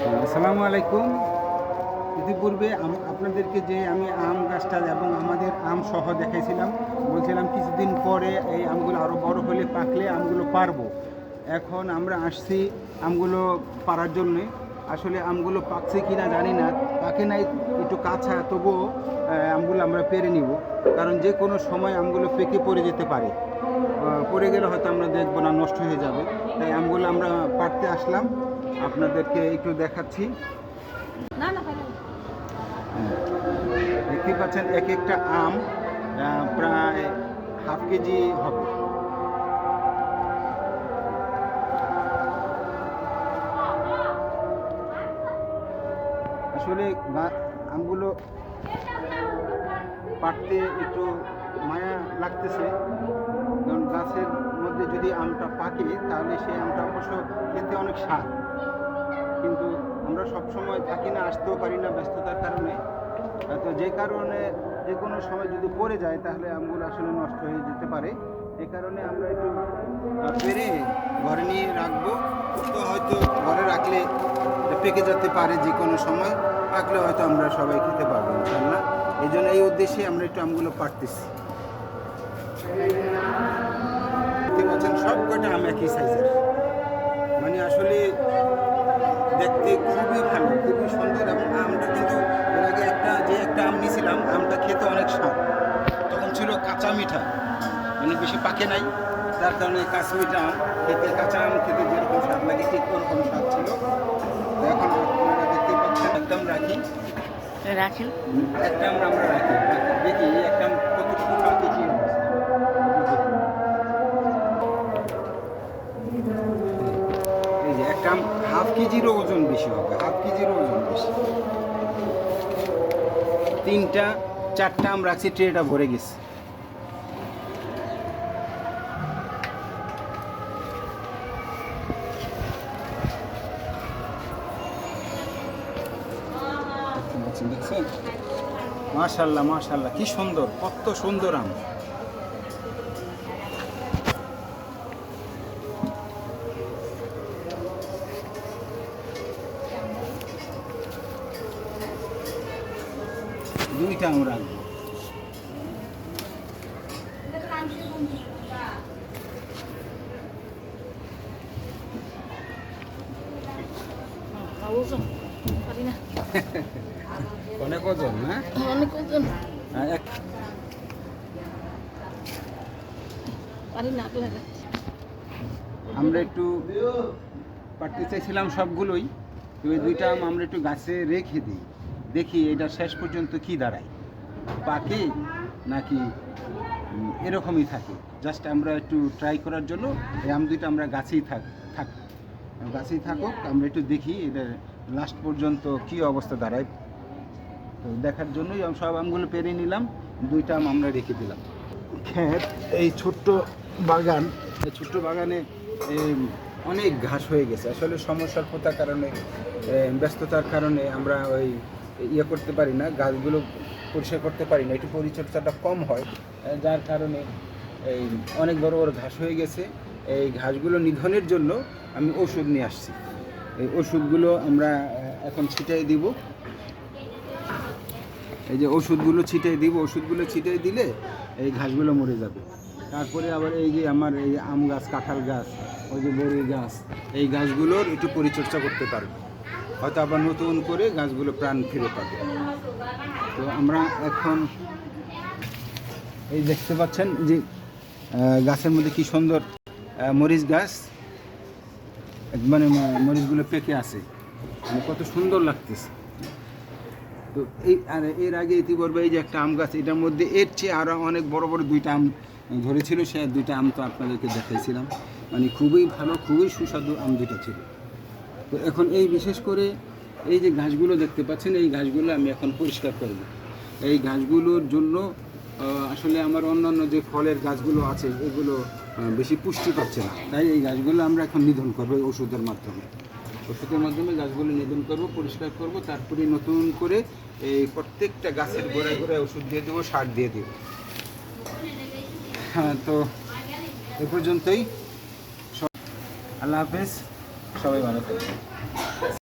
আসসালামু আলাইকুম। ইতিপূর্বে আপনাদেরকে যে আমি আম গাছটা এবং আমাদের আম সহ দেখাইছিলাম, বলছিলাম কিছুদিন পরে এই আমগুলো আরও বড় হলে পাকলে আমগুলো পারবো। এখন আমরা আসছি আমগুলো পারার জন্যে। আসলে আমগুলো পাকছে কি না জানি না, পাকে নাই, একটু কাঁচা, তবুও আমগুলো আমরা পেরে নিব, কারণ যে কোনো সময় আমগুলো পেকে পড়ে যেতে পারে। পড়ে গেলে হয়তো আমরা দেখবো না, নষ্ট হয়ে যাবে। তাই আমগুলো আমরা পাড়তে আসলাম, আপনাদেরকে একটু দেখাচ্ছি। না না ভাই না। দেখতে পাচ্ছেন এক একটা আম প্রায় হাফ কেজি হবে। আসলে আমগুলো পাড়তে একটু মায়া লাগতেছে, কারণ গাছের মধ্যে যদি আমটা পাকে তাহলে সেই আমটা অবশ্য খেতে অনেক স্বাদ, কিন্তু আমরা সবসময় থাকি না, আসতেও পারি না ব্যস্ততার কারণে। তো যে কারণে যে কোনো সময় যদি পড়ে যায় তাহলে আমগুলো আসলে নষ্ট হয়ে যেতে পারে। এই কারণে আমরা একটু পেরে ঘরে নিয়ে রাখবো। তো হয়তো ঘরে রাখলে পেকে যেতে পারে, যে কোনো সময় পাকলে হয়তো আমরা সবাই খেতে পারবো ইনশাল্লাহ। এই জন্য এই উদ্দেশ্যে আমরা একটু আমগুলো পাড়তেছি। দেখতে পাচ্ছেন সব কটা আম একই সাইজের, মানে আসলে দেখতে খুবই ভালো, খুবই সুন্দর। এবং আমটা কিন্তু এর আগে একটা আম নিয়েছিলাম, আমটা খেতে অনেক স্বাদ, তখন ছিল কাঁচা মিঠা, মানে বেশি পাকে নাই, যার কারণে কাঁচা মিঠা আম খেতে, কাঁচা আম খেতে যেরকম স্বাদ লাগে ঠিক ওরকম স্বাদ ছিল। তো এখন আপনারা দেখতেই পাচ্ছেন, একদম রাখি রাখেন। একটা আমরা রাখি, দেখি একটা কতটুকু পাকে কি অবস্থা। এই যে একটা হাফ কেজিরও ওজন বেশি হবে, হাফ কেজিরও ওজন বেশি। তিনটা চারটা আম রাখছি, ট্রেটা ভরে গেছে। দেখছেন, মাশাআল্লাহ মাশাআল্লাহ, কি সুন্দর, কত সুন্দর আম। দুইটা আম রাখবো। ওজন পারি না, অনেক ওজন না, অনেক ওজন এক পারি না। আমরা একটু পাড়তে চাইছিলাম সবগুলোই, তবে দুইটা আম আমরা একটু গাছে রেখে দিই, দেখি এটা শেষ পর্যন্ত কি দাঁড়ায়, পাকে নাকি এরকমই থাকে। জাস্ট আমরা একটু ট্রাই করার জন্য এই আম দুইটা আমরা গাছেই গাছেই থাকুক, আমরা একটু দেখি এটা লাস্ট পর্যন্ত কি অবস্থা দাঁড়ায়। তো দেখার জন্যই সব আমগুলো পেরে নিলাম, দুইটা আম আমরা রেখে দিলাম। ক্ষেত, এই ছোট্ট বাগান, এই ছোট্ট বাগানে অনেক ঘাস হয়ে গেছে। আসলে সমস্যার কারণে, ব্যস্ততার কারণে আমরা ওই ইয়ে করতে পারি না, গাছগুলো পরিষ্কার করতে পারি না, একটু পরিচর্যাটা কম হয়, যার কারণে এই অনেক বড় বড় ঘাস হয়ে গেছে। এই ঘাসগুলো নিধনের জন্য আমি ওষুধ নিয়ে আসছি। এই ওষুধগুলো আমরা এখন ছিটাই দিব। এই যে ওষুধগুলো ছিটাই দিব, ওষুধগুলো ছিটাই দিলে এই ঘাসগুলো মরে যাবে। তারপরে আবার এই যে আমার এই আম গাছ, কাঁঠাল গাছ, ওই যে বড়ই গাছ, এই গাছগুলোর একটু পরিচর্যা করতে পারবে, হয়তো আবার নতুন করে গাছগুলো প্রাণ ফিরে পাবে। তো আমরা এখন এই দেখতে পাচ্ছেন যে গাছের মধ্যে কি সুন্দর মরিচ গাছ, মানে মরিচগুলো পেকে আছে, মানে কত সুন্দর লাগতেছে। তো এই আর এর আগে ইতিপূর্বে এই যে একটা আম গাছ, এটার মধ্যে এর চেয়ে আরও অনেক বড় বড় দুইটা আম ধরেছিল, সে দুইটা আম তো আপনাদেরকে দেখাইছিলাম, মানে খুবই ভালো, খুবই সুস্বাদু আম দুটো ছিল। তো এখন এই বিশেষ করে এই যে ঘাসগুলো দেখতে পাচ্ছেন, এই ঘাসগুলো আমি এখন পরিষ্কার করব। এই ঘাসগুলোর জন্য আসলে আমার অন্যান্য যে ফলের গাছগুলো আছে এগুলো বেশি পুষ্টি পাচ্ছে না, তাই এই গাছগুলো আমরা এখন নিধন করবো ওষুধের মাধ্যমে। ওষুধের মাধ্যমে গাছগুলো নিধন করব, পরিষ্কার করব, তারপরে নতুন করে এই প্রত্যেকটা গাছের গোড়ায় গোড়ায় ওষুধ দিয়ে দেবো, সার দিয়ে দেবো। হ্যাঁ, তো এ পর্যন্তই। আল্লাহ হাফেজ, সবাই ভালো থাকবেন।